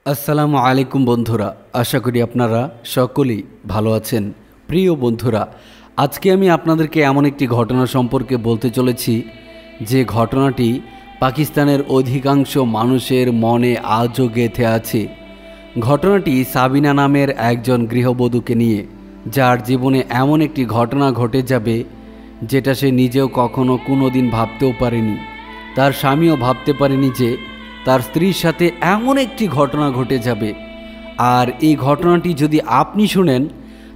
আসসালামু আলাইকুম বন্ধুরা, আশা করি আপনারা সকলেই ভালো আছেন। প্রিয় বন্ধুরা, আজকে আমি আপনাদেরকে এমন একটি ঘটনা সম্পর্কে বলতে চলেছি যে ঘটনাটি পাকিস্তানের অধিকাংশ মানুষের মনে আজও গেঁথে আছে। ঘটনাটি সাবিনা নামের একজন গৃহবধূকে নিয়ে, যার জীবনে এমন একটি ঘটনা ঘটে যাবে যেটা সে নিজেও কখনো কোনো দিন ভাবতেও পারেনি। তার স্বামীও ভাবতে পারেনি যে তার স্ত্রীর সাথে এমন একটি ঘটনা ঘটে যাবে। আর এই ঘটনাটি যদি আপনি শুনেন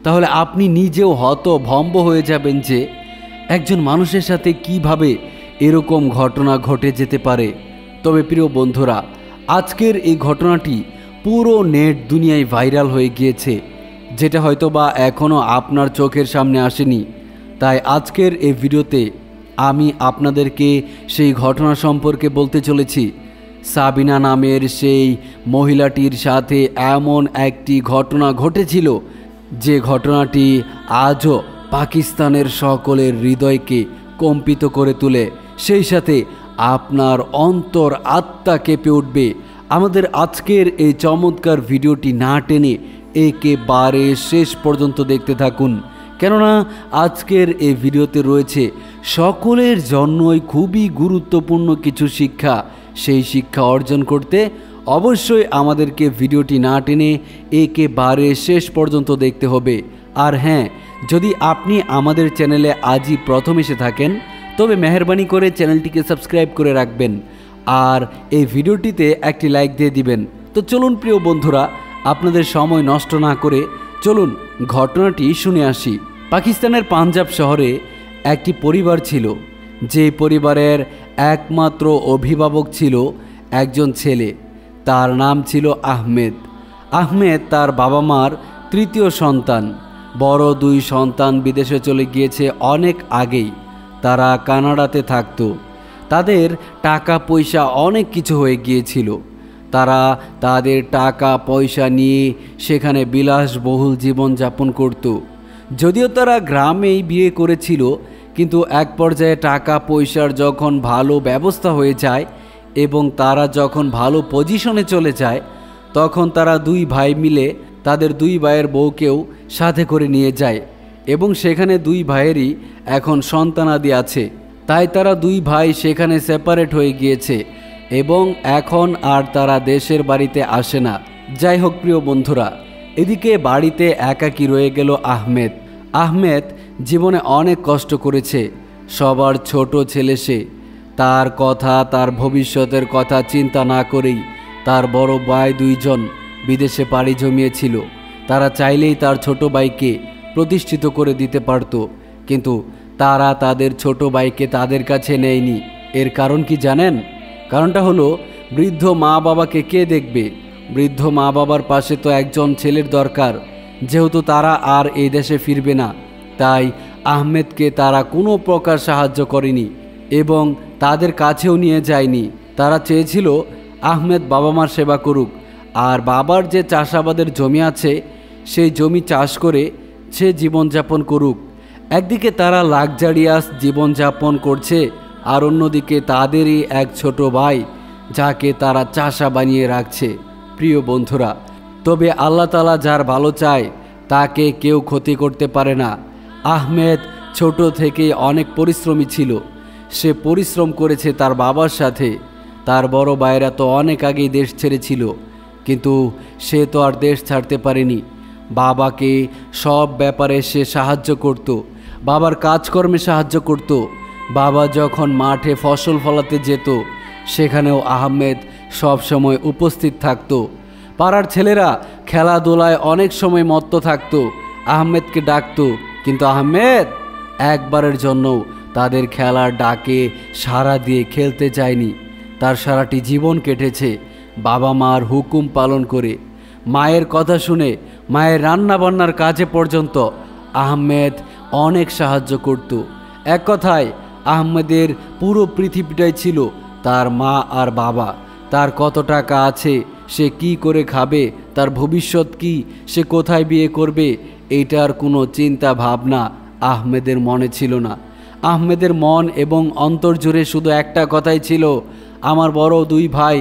তাহলে আপনি নিজেও হতভম্ব হয়ে যাবেন যে একজন মানুষের সাথে কিভাবে এরকম ঘটনা ঘটে যেতে পারে। তবে প্রিয় বন্ধুরা, আজকের এই ঘটনাটি পুরো নেট দুনিয়ায় ভাইরাল হয়ে গিয়েছে, যেটা হয়তোবা এখনও আপনার চোখের সামনে আসেনি। তাই আজকের এই ভিডিওতে আমি আপনাদেরকে সেই ঘটনা সম্পর্কে বলতে চলেছি। সাবিনা নামের সেই মহিলাটির সাথে এমন একটি ঘটনা ঘটেছিল যে ঘটনাটি আজও পাকিস্তানের সকলের হৃদয়কে কম্পিত করে তোলে, সেই সাথে আপনার অন্তর আত্মা কেঁপে উঠবে। আমাদের আজকের এই চমৎকার ভিডিওটি না টেনে একেবারে শেষ পর্যন্ত দেখতে থাকুন, কেননা আজকের এই ভিডিওতে রয়েছে সকলের জন্যই খুবই গুরুত্বপূর্ণ কিছু শিক্ষা। সেই শিক্ষা অর্জন করতে অবশ্যই আমাদেরকে ভিডিওটি না টেনে একেবারে শেষ পর্যন্ত দেখতে হবে। আর হ্যাঁ, যদি আপনি আমাদের চ্যানেলে আজই প্রথম এসে থাকেন তবে মেহেরবানি করে চ্যানেলটিকে সাবস্ক্রাইব করে রাখবেন আর এই ভিডিওটিতে একটি লাইক দিয়ে দিবেন। তো চলুন প্রিয় বন্ধুরা, আপনাদের সময় নষ্ট না করে চলুন ঘটনাটি শুনে আসি। পাকিস্তানের পাঞ্জাব শহরে একটি পরিবার ছিল, যে পরিবারের একমাত্র অভিভাবক ছিল একজন ছেলে। তার নাম ছিল আহমেদ। আহমেদ তার বাবা মার তৃতীয় সন্তান। বড় দুই সন্তান বিদেশে চলে গিয়েছে অনেক আগেই। তারা কানাডাতে থাকত। তাদের টাকা পয়সা অনেক কিছু হয়ে গিয়েছিল। তারা তাদের টাকা পয়সা নিয়ে সেখানে বিলাসবহুল জীবনযাপন করত। যদিও তারা গ্রামেই বিয়ে করেছিল, কিন্তু এক পর্যায়ে টাকা পয়সার যখন ভালো ব্যবস্থা হয়ে যায় এবং তারা যখন ভালো পজিশনে চলে যায়, তখন তারা দুই ভাই মিলে তাদের দুই ভাইয়ের বউকেও সাথে করে নিয়ে যায় এবং সেখানে দুই ভাইয়েরই এখন সন্তানাদি আছে। তাই তারা দুই ভাই সেখানে সেপারেট হয়ে গিয়েছে এবং এখন আর তারা দেশের বাড়িতে আসে না। যাই হোক প্রিয় বন্ধুরা, এদিকে বাড়িতে একাকী রয়ে গেল আহমেদ। আহমেদ জীবনে অনেক কষ্ট করেছে, সবার ছোট ছেলে সে। তার কথা, তার ভবিষ্যতের কথা চিন্তা না করেই তার বড় ভাই দুইজন বিদেশে পাড়ি জমিয়েছিল। তারা চাইলেই তার ছোট ভাইকে প্রতিষ্ঠিত করে দিতে পারত, কিন্তু তারা তাদের ছোট ভাইকে তাদের কাছে নেয়নি। এর কারণ কি জানেন? কারণটা হলো, বৃদ্ধ মা বাবাকে কে দেখবে? বৃদ্ধ মা বাবার পাশে তো একজন ছেলের দরকার, যেহেতু তারা আর এই দেশে ফিরবে না। তাই আহমেদকে তারা কোনো প্রকার সাহায্য করেনি এবং তাদের কাছেও নিয়ে যায়নি। তারা চেয়েছিল আহমেদ বাবা মার সেবা করুক, আর বাবার যে চাষাবাদের জমি আছে সেই জমি চাষ করে সে জীবনযাপন করুক। একদিকে তারা লাক্সারিয়াস জীবনযাপন করছে, আর অন্যদিকে তাদেরই এক ছোট ভাই যাকে তারা চাষা বানিয়ে রাখছে। প্রিয় বন্ধুরা, তবে আল্লাহ তাআলা যার ভালো চায় তাকে কেউ ক্ষতি করতে পারে না। আহমেদ ছোট থেকে অনেক পরিশ্রমী ছিল। সে পরিশ্রম করেছে তার বাবার সাথে। তার বড় ভাইয়েরা তো অনেক আগেই দেশ ছেড়েছিল, কিন্তু সে তো আর দেশ ছাড়তে পারেনি। বাবাকে সব ব্যাপারে সে সাহায্য করত, বাবার কাজকর্মে সাহায্য করত। বাবা যখন মাঠে ফসল ফলাতে যেত সেখানেও আহমেদ সব সময় উপস্থিত থাকত। পাড়ার ছেলেরা খেলাধুলায় অনেক সময় মত্ত থাকত, আহমেদকে ডাকত, কিন্তু আহমেদ একবারের জন্য তাদের খেলার ডাকে সাড়া দিয়ে খেলতে যায়নি। তার সারাটি জীবন কেটেছে বাবা মার হুকুম পালন করে। মায়ের কথা শুনে মায়ের রান্নাবান্নার কাজে পর্যন্ত আহমেদ অনেক সাহায্য করত। এক কথায় আহমেদের পুরো পৃথিবীটাই ছিল তার মা আর বাবা। তার কত টাকা আছে, সে কি করে খাবে, তার ভবিষ্যৎ কি, সে কোথায় বিয়ে করবে, এইটার কোনো চিন্তা ভাবনা আহমেদের মনে ছিল না। আহমেদের মন এবং অন্তর জুড়ে শুধু একটা কথাই ছিল, আমার বড় দুই ভাই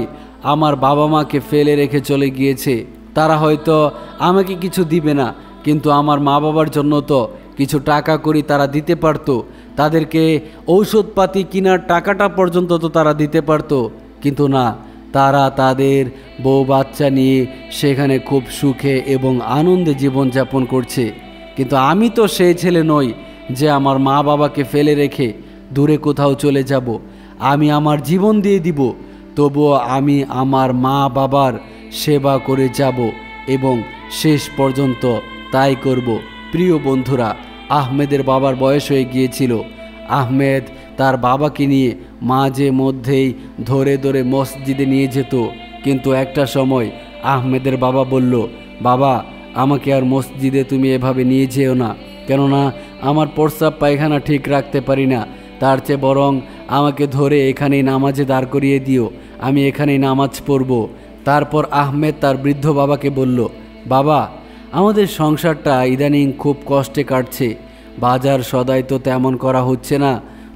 আমার বাবা মাকে ফেলে রেখে চলে গিয়েছে। তারা হয়তো আমাকে কিছু দিবে না, কিন্তু আমার মা বাবার জন্য তো কিছু টাকা করি তারা দিতে পারতো। তাদেরকে ঔষধপাতি কেনার টাকাটা পর্যন্ত তো তারা দিতে পারতো, কিন্তু না, তারা তাদের বউ বাচ্চা নিয়ে সেখানে খুব সুখে এবং আনন্দে জীবনযাপন করছে। কিন্তু আমি তো সেই ছেলে নই যে আমার মা বাবাকে ফেলে রেখে দূরে কোথাও চলে যাব। আমি আমার জীবন দিয়ে দিব, তবুও আমি আমার মা বাবার সেবা করে যাব এবং শেষ পর্যন্ত তাই করব। প্রিয় বন্ধুরা, আহমেদের বাবার বয়স হয়ে গিয়েছিল। আহমেদ তার বাবাকে নিয়ে মাঝে মধ্যেই ধরে ধরে মসজিদে নিয়ে যেত, কিন্তু একটা সময় আহমেদের বাবা বলল, বাবা, আমাকে আর মসজিদে তুমি এভাবে নিয়ে যেও না, কেননা আমার প্রস্রাব পায়খানা ঠিক রাখতে পারি না। তার চেয়ে বরং আমাকে ধরে এখানেই নামাজে দাঁড় করিয়ে দিও, আমি এখানেই নামাজ পড়ব। তারপর আহমেদ তার বৃদ্ধ বাবাকে বলল, বাবা, আমাদের সংসারটা ইদানিং খুব কষ্টে কাটছে। বাজার সদাই তো তেমন করা হচ্ছে না,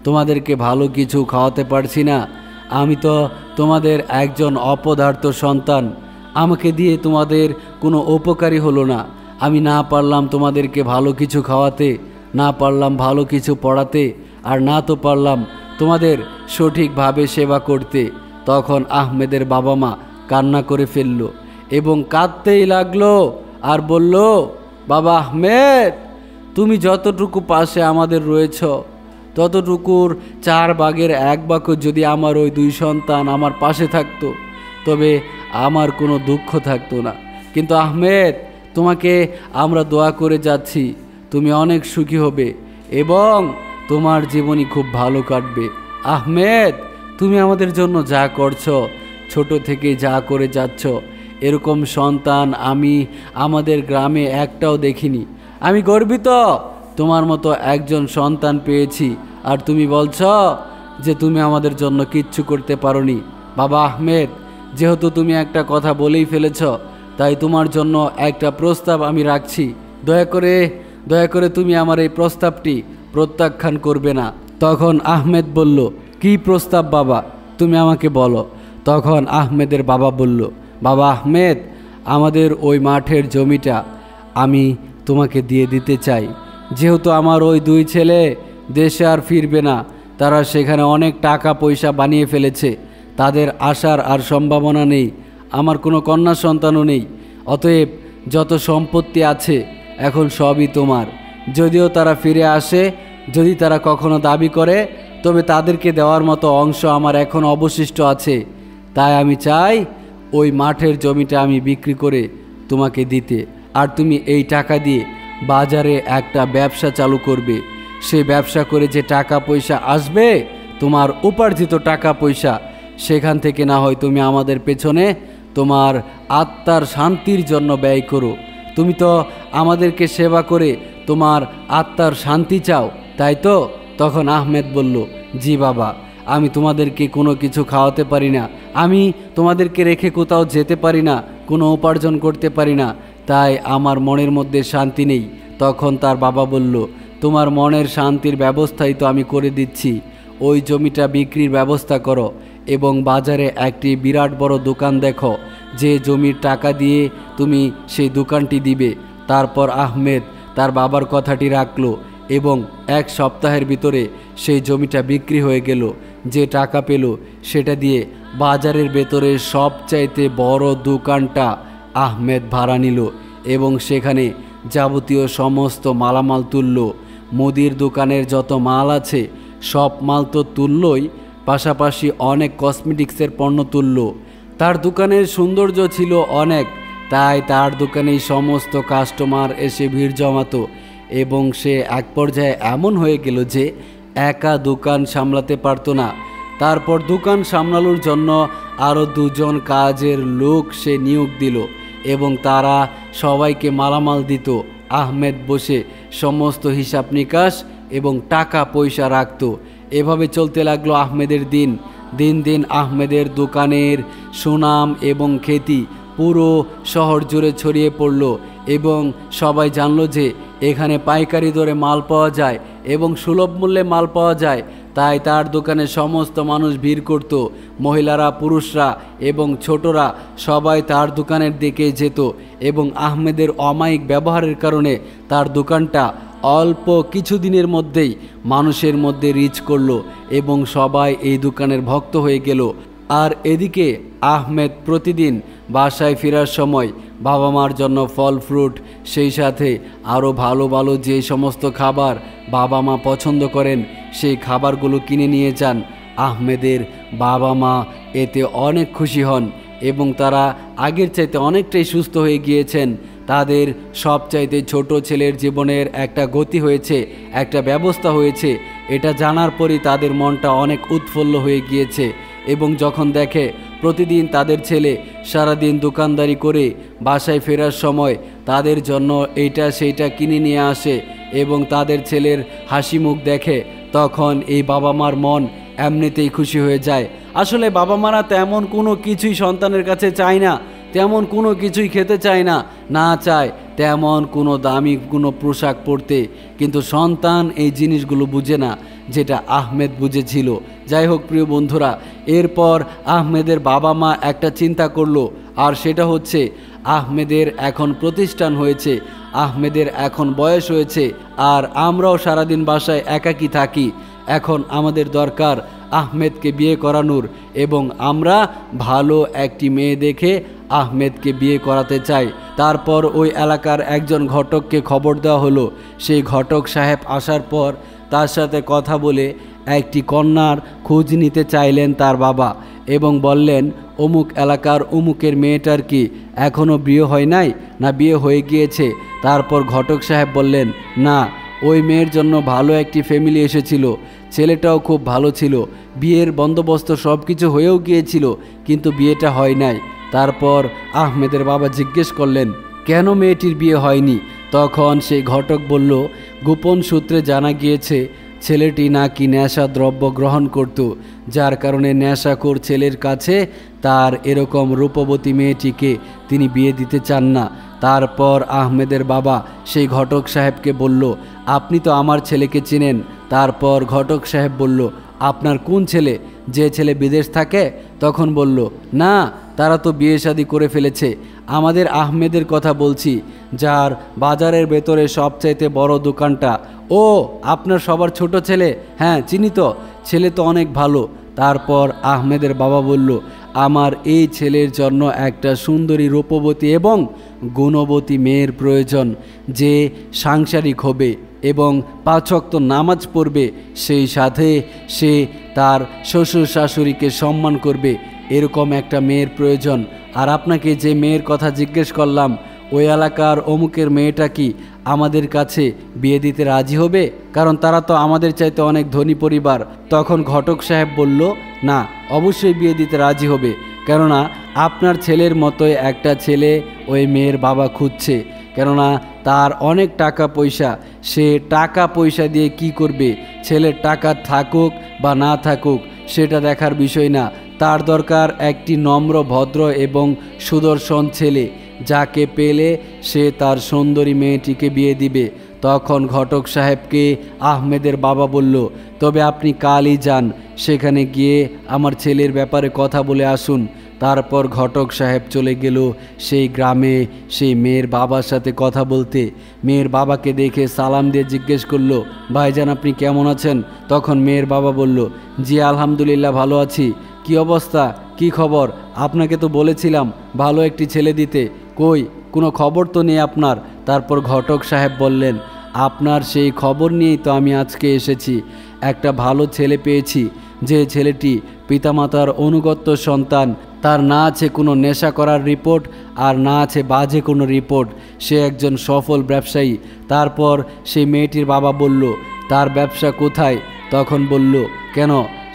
তোমাদেরকে ভালো কিছু খাওয়াতে পারছি না। আমি তো তোমাদের একজন অপদার্থ সন্তান, আমাকে দিয়ে তোমাদের কোনো উপকারই হলো না। আমি না পারলাম তোমাদেরকে ভালো কিছু খাওয়াতে, না পারলাম ভালো কিছু পড়াতে, আর না তো পারলাম তোমাদের সঠিকভাবে সেবা করতে। তখন আহমেদের বাবা মা কান্না করে ফেলল এবং কাঁদতেই লাগলো আর বলল, বাবা আহমেদ, তুমি যতটুকু পাশে আমাদের রয়েছ, ততটুকুর 4 ভাগের 1 ভাগ যদি আমার ওই 2 সন্তান আমার পাশে থাকতো, তবে আমার কোনো দুঃখ থাকতো না। কিন্তু আহমেদ, তোমাকে আমরা দোয়া করে যাচ্ছি, তুমি অনেক সুখী হবে এবং তোমার জীবনই খুব ভালো কাটবে। আহমেদ, তুমি আমাদের জন্য যা করছো, ছোট থেকে যা করে যাচ্ছ, এরকম সন্তান আমি আমাদের গ্রামে একটাও দেখিনি। আমি গর্বিত তোমার মতো একজন সন্তান পেয়েছি, আর তুমি বলছ যে তুমি আমাদের জন্য কিচ্ছু করতে পারোনি। বাবা আহমেদ, যেহেতু তুমি একটা কথা বলেই ফেলেছ, তাই তোমার জন্য একটা প্রস্তাব আমি রাখছি। দয়া করে তুমি আমার এই প্রস্তাবটি প্রত্যাখ্যান করবে না। তখন আহমেদ বলল, কি প্রস্তাব বাবা, তুমি আমাকে বলো। তখন আহমেদের বাবা বলল, বাবা আহমেদ, আমাদের ওই মাঠের জমিটা আমি তোমাকে দিয়ে দিতে চাই। যেহেতু আমার ওই 2 ছেলে দেশে আর ফিরবে না, তারা সেখানে অনেক টাকা পয়সা বানিয়ে ফেলেছে, তাদের আসার আর সম্ভাবনা নেই। আমার কোনো কন্যা সন্তানও নেই, অতএব যত সম্পত্তি আছে এখন সবই তোমার। যদিও তারা ফিরে আসে, যদি তারা কখনো দাবি করে, তবে তাদেরকে দেওয়ার মতো অংশ আমার এখন অবশিষ্ট আছে। তাই আমি চাই ওই মাঠের জমিটা আমি বিক্রি করে তোমাকে দিতে, আর তুমি এই টাকা দিয়ে বাজারে একটা ব্যবসা চালু করবে। সেই ব্যবসা করে যে টাকা পয়সা আসবে, তোমার উপার্জিত টাকা পয়সা, সেখান থেকে না হয় তুমি আমাদের পেছনে তোমার আত্মার শান্তির জন্য ব্যয় করো। তুমি তো আমাদেরকে সেবা করে তোমার আত্মার শান্তি চাও, তাই তো? তখন আহমেদ বলল, জি বাবা, আমি তোমাদেরকে কোনো কিছু খাওয়াতে পারি না, আমি তোমাদেরকে রেখে কোথাও যেতে পারি না, কোনো উপার্জন করতে পারি না, তাই আমার মনের মধ্যে শান্তি নেই। তখন তার বাবা বলল, তোমার মনের শান্তির ব্যবস্থাই তো আমি করে দিচ্ছি। ওই জমিটা বিক্রির ব্যবস্থা করো এবং বাজারে একটি বিরাট বড় দোকান দেখো, যে জমির টাকা দিয়ে তুমি সেই দোকানটি দিবে। তারপর আহমেদ তার বাবার কথাটি রাখলো এবং 1 সপ্তাহের ভিতরে সেই জমিটা বিক্রি হয়ে গেল। যে টাকা পেল সেটা দিয়ে বাজারের ভেতরে সবচাইতে বড় দোকানটা আহমেদ ভাড়া নিল এবং সেখানে যাবতীয় সমস্ত মালামাল তুলল। মুদির দোকানের যত মাল আছে সব মাল তো তুললই, পাশাপাশি অনেক কসমেটিক্সের পণ্য তুলল। তার দোকানের সৌন্দর্য ছিল অনেক, তাই তার দোকানেই সমস্ত কাস্টমার এসে ভিড় জমাতো এবং সে এক পর্যায়ে এমন হয়ে গেল যে একা দোকান সামলাতে পারতো না। তারপর দোকান সামলানোর জন্য আরও 2 জন কাজের লোক সে নিয়োগ দিল এবং তারা সবাইকে মালামাল দিত। আহমেদ বসে সমস্ত হিসাব নিকাশ এবং টাকা পয়সা রাখত। এভাবে চলতে লাগলো আহমেদের দিন। দিন দিন আহমেদের দোকানের সুনাম এবং খ্যাতি পুরো শহর জুড়ে ছড়িয়ে পড়ল এবং সবাই জানলো যে এখানে পাইকারি দরে মাল পাওয়া যায় এবং সুলভ মূল্যে মাল পাওয়া যায়। তাই তার দোকানে সমস্ত মানুষ ভিড় করত। মহিলারা, পুরুষরা এবং ছোটরা সবাই তার দোকানের দিকে যেত এবং আহমেদের অমায়িক ব্যবহারের কারণে তার দোকানটা অল্প কিছুদিনের মধ্যেই মানুষের মধ্যে রিচ করলো এবং সবাই এই দোকানের ভক্ত হয়ে গেল। আর এদিকে আহমেদ প্রতিদিন বাসায় ফেরার সময় বাবা মার জন্য ফল ফ্রুট, সেই সাথে আরও ভালো ভালো যে সমস্ত খাবার বাবা মা পছন্দ করেন সেই খাবারগুলো কিনে নিয়ে যান। আহমেদের বাবা মা এতে অনেক খুশি হন এবং তারা আগের চাইতে অনেকটাই সুস্থ হয়ে গিয়েছেন। তাদের সবচাইতে ছোট ছেলের জীবনের একটা গতি হয়েছে, একটা ব্যবস্থা হয়েছে, এটা জানার পরই তাদের মনটা অনেক উৎফুল্ল হয়ে গিয়েছে। এবং যখন দেখে প্রতিদিন তাদের ছেলে সারাদিন দোকানদারি করে বাসায় ফেরার সময় তাদের জন্য এইটা সেইটা কিনে নিয়ে আসে এবং তাদের ছেলের হাসি মুখ দেখে, তখন এই বাবা মার মন এমনিতেই খুশি হয়ে যায়। আসলে বাবা মারা তেমন কোনো কিছুই সন্তানের কাছে চায় না, তেমন কোনো কিছুই খেতে চায় না, না চায় তেমন কোনো দামি কোনো পোশাক পরতে, কিন্তু সন্তান এই জিনিসগুলো বুঝে না, যেটা আহমেদ বুঝেছিল। যাই হোক প্রিয় বন্ধুরা, এরপর আহমেদের বাবা মা একটা চিন্তা করলো, আর সেটা হচ্ছে আহমেদের এখন প্রতিষ্ঠান হয়েছে, আহমেদের এখন বয়স হয়েছে, আর আমরাও সারাদিন বাসায় একাকী থাকি। এখন আমাদের দরকার আহমেদকে বিয়ে করানোর এবং আমরা ভালো একটি মেয়ে দেখে আহমেদকে বিয়ে করাতে চাই। তারপর ওই এলাকার একজন ঘটককে খবর দেওয়া হলো। সেই ঘটক সাহেব আসার পর তার সাথে কথা বলে একটি কন্যার খোঁজ নিতে চাইলেন তার বাবা এবং বললেন, অমুক এলাকার অমুকের মেয়েটার কি এখনও বিয়ে হয় নাই, না বিয়ে হয়ে গিয়েছে? তারপর ঘটক সাহেব বললেন, না, ওই মেয়ের জন্য ভালো একটি ফ্যামিলি এসেছিল, ছেলেটাও খুব ভালো ছিল, বিয়ের বন্দোবস্ত সব কিছু হয়েও গিয়েছিল, কিন্তু বিয়েটা হয় নাই। তারপর আহমেদের বাবা জিজ্ঞেস করলেন, কেন মেয়েটির বিয়ে হয়নি? তখন সেই ঘটক বলল, গোপন সূত্রে জানা গিয়েছে ছেলেটি নাকি নেশা দ্রব্য গ্রহণ করত, যার কারণে নেশাখোর ছেলের কাছে তার এরকম রূপবতী মেয়েটিকে তিনি বিয়ে দিতে চান না। তারপর আহমেদের বাবা সেই ঘটক সাহেবকে বলল, আপনি তো আমার ছেলেকে চেনেন। তারপর ঘটক সাহেব বলল, আপনার কোন ছেলে? যে ছেলে বিদেশ থাকে? তখন বলল, না, তারা তো বিয়ে শাদী করে ফেলেছে। আমাদের আহমেদের কথা বলছি, যার বাজারের ভেতরে সবচাইতে বড় দোকানটা। ও, আপনার সবার ছোট ছেলে? হ্যাঁ, চিনি তো, ছেলে তো অনেক ভালো। তারপর আহমেদের বাবা বলল, আমার এই ছেলের জন্য একটা সুন্দরী, রূপবতী এবং গুণবতী মেয়ের প্রয়োজন, যে সাংসারিক হবে এবং 5 ওয়াক্ত নামাজ পড়বে, সেই সাথে সে তার শ্বশুর শাশুড়িকে সম্মান করবে, এরকম একটা মেয়ের প্রয়োজন। আর আপনাকে যে মেয়ের কথা জিজ্ঞেস করলাম, ওই এলাকার অমুকের মেয়েটা কি আমাদের কাছে বিয়ে দিতে রাজি হবে? কারণ তারা তো আমাদের চাইতে অনেক ধনী পরিবার। তখন ঘটক সাহেব বলল, না, অবশ্যই বিয়ে দিতে রাজি হবে, কেননা আপনার ছেলের মতোই একটা ছেলে ওই মেয়ের বাবা খুঁজছে। কেননা তার অনেক টাকা পয়সা, সে টাকা পয়সা দিয়ে কি করবে? ছেলের টাকা থাকুক বা না থাকুক সেটা দেখার বিষয় না, তার দরকার একটি নম্র, ভদ্র এবং সুদর্শন ছেলে, যাকে পেলে সে তার সুন্দরী মেয়েটিকে বিয়ে দিবে। তখন ঘটক সাহেবকে আহমেদের বাবা বলল, তবে আপনি কালই যান, সেখানে গিয়ে আমার ছেলের ব্যাপারে কথা বলে আসুন। তারপর ঘটক সাহেব চলে গেল সেই গ্রামে সেই মেয়ের বাবার সাথে কথা বলতে। মেয়ের বাবাকে দেখে সালাম দিয়ে জিজ্ঞেস করলো, ভাইজান আপনি কেমন আছেন? তখন মেয়ের বাবা বলল, জি আলহামদুলিল্লাহ ভালো আছি। কি অবস্থা, কি খবর? আপনাকে তো বলেছিলাম ভালো একটি ছেলে দিতে, কই কোনো খবর তো নেই আপনার। তারপর ঘটক সাহেব বললেন, আপনার সেই খবর নিয়েই তো আমি আজকে এসেছি। একটা ভালো ছেলে পেয়েছি, যে ছেলেটি পিতামাতার অনুগত সন্তান, তার না আছে কোনো নেশা করার রিপোর্ট আর না আছে বাজে কোনো রিপোর্ট, সে একজন সফল ব্যবসায়ী। তারপর সেই মেয়েটির বাবা বলল, তার ব্যবসা কোথায়? তখন বলল, কেন,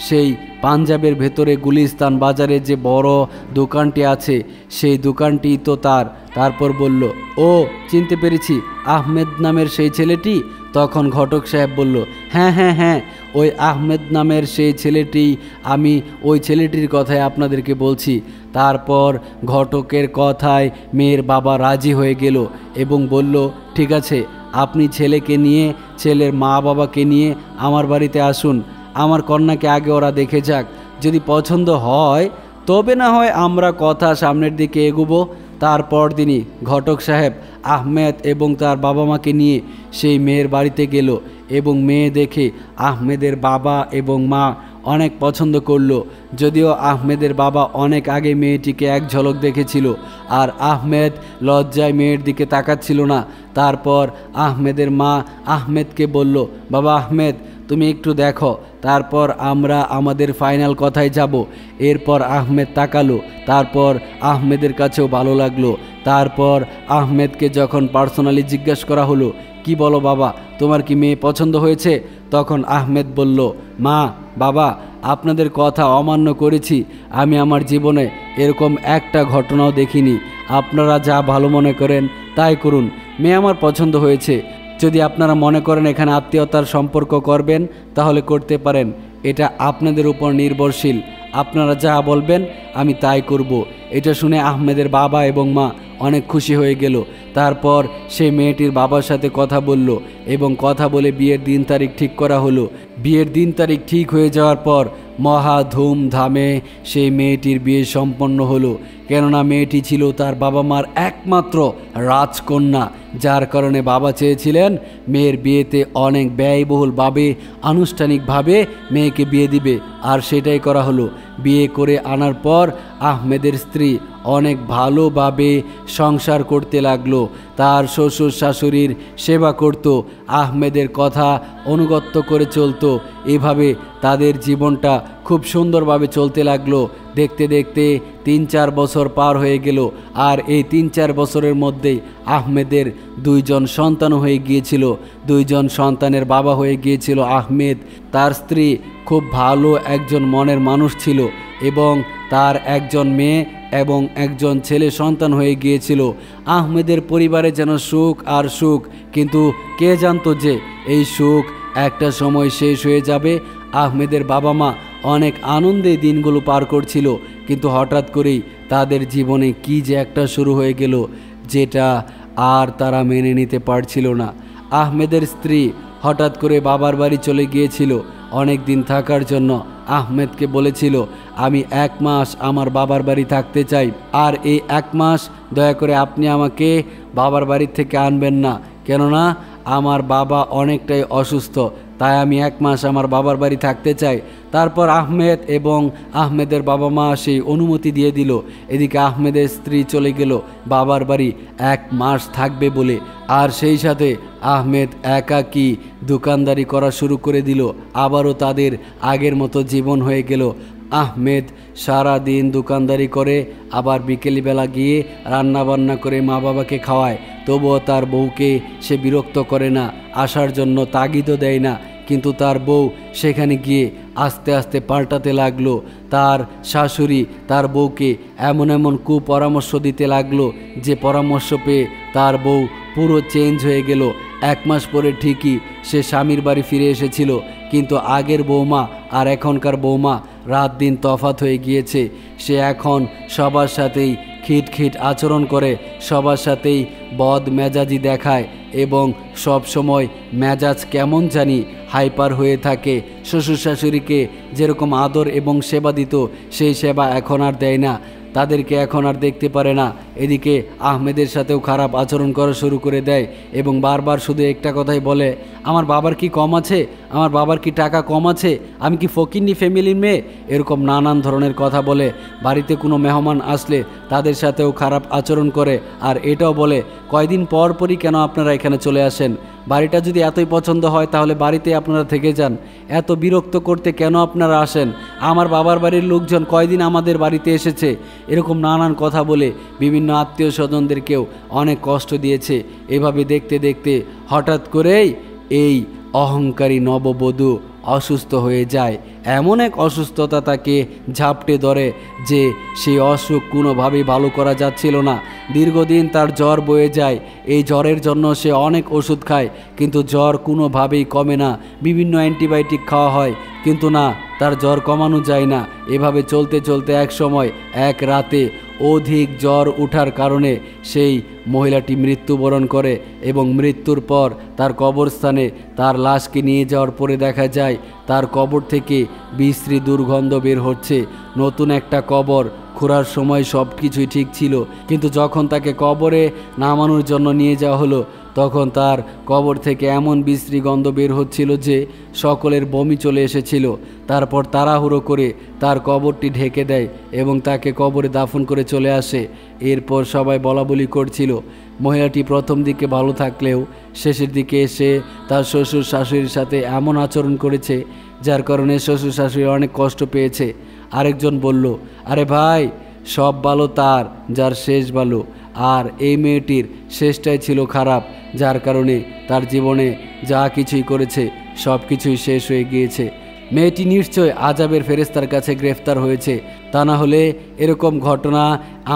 সেই পাঞ্জাবের ভেতরে গুলিস্তান বাজারে যে বড় দোকানটি আছে সেই দোকানটি তো তার। তারপর বলল, ও চিনতে পেরেছি, আহমেদ নামের সেই ছেলেটি? তখন ঘটক সাহেব বলল, হ্যাঁ হ্যাঁ হ্যাঁ, ওই আহমেদ নামের সেই ছেলেটি, আমি ওই ছেলেটির কথাই আপনাদেরকে বলছি। তারপর ঘটকের কথায় মেয়ের বাবা রাজি হয়ে গেল এবং বলল, ঠিক আছে, আপনি ছেলেকে নিয়ে, ছেলের মা বাবাকে নিয়ে আমার বাড়িতে আসুন, আমার কন্যাকে আগে ওরা দেখে যাক, যদি পছন্দ হয় তবে না হয় আমরা কথা সামনের দিকে এগোবো। তারপর দিনই ঘটক সাহেব আহমেদ এবং তার বাবা মাকে নিয়ে সেই মেয়ের বাড়িতে গেল এবং মেয়ে দেখে আহমেদের বাবা এবং মা অনেক পছন্দ করলো। যদিও আহমেদের বাবা অনেক আগে মেয়েটিকে এক ঝলক দেখেছিল আর আহমেদ লজ্জায় মেয়ের দিকে তাকাচ্ছিল না। তারপর আহমেদের মা আহমেদকে বলল, বাবা আহমেদ তুমি একটু দেখো, তারপর আমরা আমাদের ফাইনাল কথায় যাব। এরপর আহমেদ তাকালো, তারপর আহমেদের কাছেও ভালো লাগলো। তারপর আহমেদকে যখন পার্সোনালি জিজ্ঞেস করা হলো, কি বলো বাবা, তোমার কি মেয়ে পছন্দ হয়েছে? তখন আহমেদ বলল, মা বাবা আপনাদের কথা অমান্য করেছি, আমি আমার জীবনে এরকম একটা ঘটনাও দেখিনি। আপনারা যা ভালো মনে করেন তাই করুন, মেয়ে আমার পছন্দ হয়েছে। যদি আপনারা মনে করেন এখানে আত্মীয়তার সম্পর্ক করবেন তাহলে করতে পারেন, এটা আপনাদের উপর নির্ভরশীল। আপনারা যা বলবেন আমি তাই করব। এটা শুনে আহমেদের বাবা এবং মা অনেক খুশি হয়ে গেল। তারপর সে মেয়েটির বাবার সাথে কথা বলল এবং কথা বলে বিয়ের দিন তারিখ ঠিক করা হলো। বিয়ের দিন তারিখ ঠিক হয়ে যাওয়ার পর মহা ধুমধামে সেই মেয়েটির বিয়ে সম্পন্ন হলো। কেননা মেয়েটি ছিল তার বাবা মার একমাত্র রাজকন্যা, যার কারণে বাবা চেয়েছিলেন মেয়ের বিয়েতে অনেক ব্যয়বহুলভাবে আনুষ্ঠানিকভাবে মেয়েকে বিয়ে দিবে, আর সেটাই করা হলো। বিয়ে করে আনার পর আহমেদের স্ত্রী অনেক ভালোভাবে সংসার করতে লাগলো। তার শ্বশুর শাশুড়ির সেবা করত, আহমেদের কথা অনুগত্য করে চলতো। এভাবে তাদের জীবনটা খুব সুন্দরভাবে চলতে লাগলো। দেখতে দেখতে 3-4 বছর পার হয়ে গেল, আর এই 3-4 বছরের মধ্যেই আহমেদের 2জন সন্তানও হয়ে গিয়েছিল। 2জন সন্তানের বাবা হয়ে গিয়েছিল আহমেদ। তার স্ত্রী খুব ভালো একজন মনের মানুষ ছিল এবং তার একজন মেয়ে এবং একজন ছেলে সন্তান হয়ে গিয়েছিল। আহমেদের পরিবারে যেন সুখ আর সুখ, কিন্তু কে জানতো যে এই সুখ একটা সময় শেষ হয়ে যাবে। আহমেদের বাবা মা অনেক আনন্দে দিনগুলো পার করছিল, কিন্তু হঠাৎ করেই তাদের জীবনে কি যে একটা শুরু হয়ে গেল যেটা আর তারা মেনে নিতে পারছিল না। আহমেদের স্ত্রী হঠাৎ করে বাবার বাড়ি চলে গিয়েছিল অনেক দিন থাকার জন্য। আহমেদকে বলেছিল, আমি 1 মাস আমার বাবার বাড়ি থাকতে চাই, আর এই 1 মাস দয়া করে আপনি আমাকে বাবার বাড়ি থেকে আনবেন না, কেননা আমার বাবা অনেকটাই অসুস্থ, তাই আমি 1 মাস আমার বাবার বাড়ি থাকতে চাই। তারপর আহমেদ এবং আহমেদের বাবা মা সেই অনুমতি দিয়ে দিল। এদিকে আহমেদের স্ত্রী চলে গেল বাবার বাড়ি 1 মাস থাকবে বলে, আর সেই সাথে আহমেদ একাকী দোকানদারি করা শুরু করে দিল। আবারও তাদের আগের মতো জীবন হয়ে গেল। আহমেদ সারা দিন দোকানদারি করে, আবার বিকেলবেলা গিয়ে রান্নাবান্না করে মা বাবাকে খাওয়ায়। তবুও তার বউকে সে বিরক্ত করে না, আসার জন্য তাগিদও দেয় না। কিন্তু তার বউ সেখানে গিয়ে আস্তে আস্তে পাল্টাতে লাগলো। তার শাশুড়ি তার বউকে এমন এমন কুপরামর্শ দিতে লাগলো যে পরামর্শ পেয়ে তার বউ পুরো চেঞ্জ হয়ে গেল। 1 মাস পরে ঠিকই সে স্বামীর বাড়ি ফিরে এসেছিল, কিন্তু আগের বৌমা আর এখনকার বৌমা রাত দিন তফাৎ হয়ে গিয়েছে। সে এখন সবার সাথেই খিটখিট আচরণ করে, সবার সাথেই বদ মেজাজি দেখায় এবং সব সময় মেজাজ কেমন জানি হাইপার হয়ে থাকে। শ্বশুর শাশুড়িকে যেরকম আদর এবং সেবা দিত সেই সেবা এখন আর দেয় না, তাদেরকে এখন আর দেখতে পারে না। এদিকে আহমেদের সাথেও খারাপ আচরণ করা শুরু করে দেয় এবং বারবার শুধু একটা কথাই বলে, আমার বাবার কি কম আছে, আমার বাবার কি টাকা কম আছে, আমি কি ফকিন্নি ফ্যামিলির মেয়ে, এরকম নানান ধরনের কথা বলে। বাড়িতে কোনো মেহমান আসলে তাদের সাথেও খারাপ আচরণ করে, আর এটাও বলে কয়দিন পর পরই কেন আপনারা এখানে চলে আসেন, বাড়িটা যদি এতই পছন্দ হয় তাহলে বাড়িতে আপনারা থেকে যান, এত বিরক্ত করতে কেন আপনারা আসেন, আমার বাবার বাড়ির লোকজন কয়দিন আমাদের বাড়িতে এসেছে, এরকম নানান কথা বলে বিভিন্ন আত্মীয় স্বজনদেরকেও অনেক কষ্ট দিয়েছে। এভাবে দেখতে দেখতে হঠাৎ করেই এই অহংকারী নববধূ অসুস্থ হয়ে যায়। এমন এক অসুস্থতা তাকে ঝাপটে ধরে যে সেই অসুখ কোনোভাবেই ভালো করা যাচ্ছিল না। দীর্ঘদিন তার জ্বর বয়ে যায়। এই জ্বরের জন্য সে অনেক ওষুধ খায়, কিন্তু জ্বর কোনোভাবেই কমে না। বিভিন্ন অ্যান্টিবায়োটিক খাওয়া হয়, কিন্তু না, তার জ্বর কমানো যায় না। এভাবে চলতে চলতে এক সময় এক রাতে অধিক জ্বর ওঠার কারণে সেই মহিলাটি মৃত্যুবরণ করে এবং মৃত্যুর পর তার কবরস্থানে তার লাশকে নিয়ে যাওয়ার পরে দেখা যায় তার কবর থেকে বিশ্রী দুর্গন্ধ বের হচ্ছে। নতুন একটা কবর খোঁড়ার সময় সব কিছুই ঠিক ছিল, কিন্তু যখন তাকে কবরে নামানোর জন্য নিয়ে যাওয়া হলো তখন তার কবর থেকে এমন বিশ্রী গন্ধ বের হচ্ছিল যে সকলের বমি চলে এসেছিল। তারপর তাড়াহুড়ো করে তার কবরটি ঢেকে দেয় এবং তাকে কবরে দাফন করে চলে আসে। এরপর সবাই বলাবলি করছিল মহিলাটি প্রথম দিকে ভালো থাকলেও শেষের দিকে এসে তার শ্বশুর শাশুড়ির সাথে এমন আচরণ করেছে যার কারণে শ্বশুর শাশুড়ি অনেক কষ্ট পেয়েছে। আরেকজন বলল, আরে ভাই, সব ভালো তার যার শেষ ভালো, আর এই মেয়েটির শেষটাই ছিল খারাপ, যার কারণে তার জীবনে যা কিছুই করেছে সব কিছুই শেষ হয়ে গিয়েছে। মেয়েটি নিশ্চয় আযাবের ফেরেশতার কাছে গ্রেফতার হয়েছে, তা না হলে এরকম ঘটনা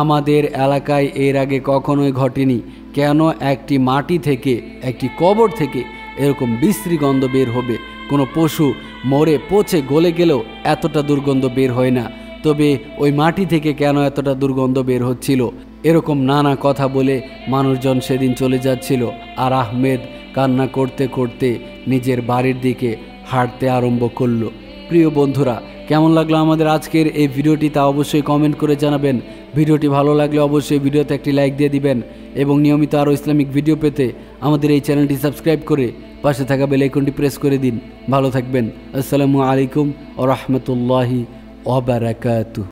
আমাদের এলাকায় এর আগে কখনোই ঘটেনি। কেন একটি মাটি থেকে, একটি কবর থেকে এরকম বিশ্রী গন্ধ বের হবে? কোনো পশু মরে পচে গলে গেলেও এতটা দুর্গন্ধ বের হয় না, তবে ওই মাটি থেকে কেন এতটা দুর্গন্ধ বের হচ্ছিল? এরকম নানা কথা বলে মানুষজন সেদিন চলে যাচ্ছিল, আর আহমেদ কান্না করতে করতে নিজের বাড়ির দিকে হাঁটতে আরম্ভ করলো। প্রিয় বন্ধুরা, কেমন লাগলো আমাদের আজকের এই ভিডিওটি তা অবশ্যই কমেন্ট করে জানাবেন। ভিডিওটি ভালো লাগলে অবশ্যই ভিডিওতে একটি লাইক দিয়ে দিবেন এবং নিয়মিত আরও ইসলামিক ভিডিও পেতে আমাদের এই চ্যানেলটি সাবস্ক্রাইব করে পাশে থাকা বেল আইকনটি প্রেস করে দিন। ভালো থাকবেন। আসসালামু আলাইকুম ওয়া রাহমাতুল্লাহি ওয়া বারাকাতুহু।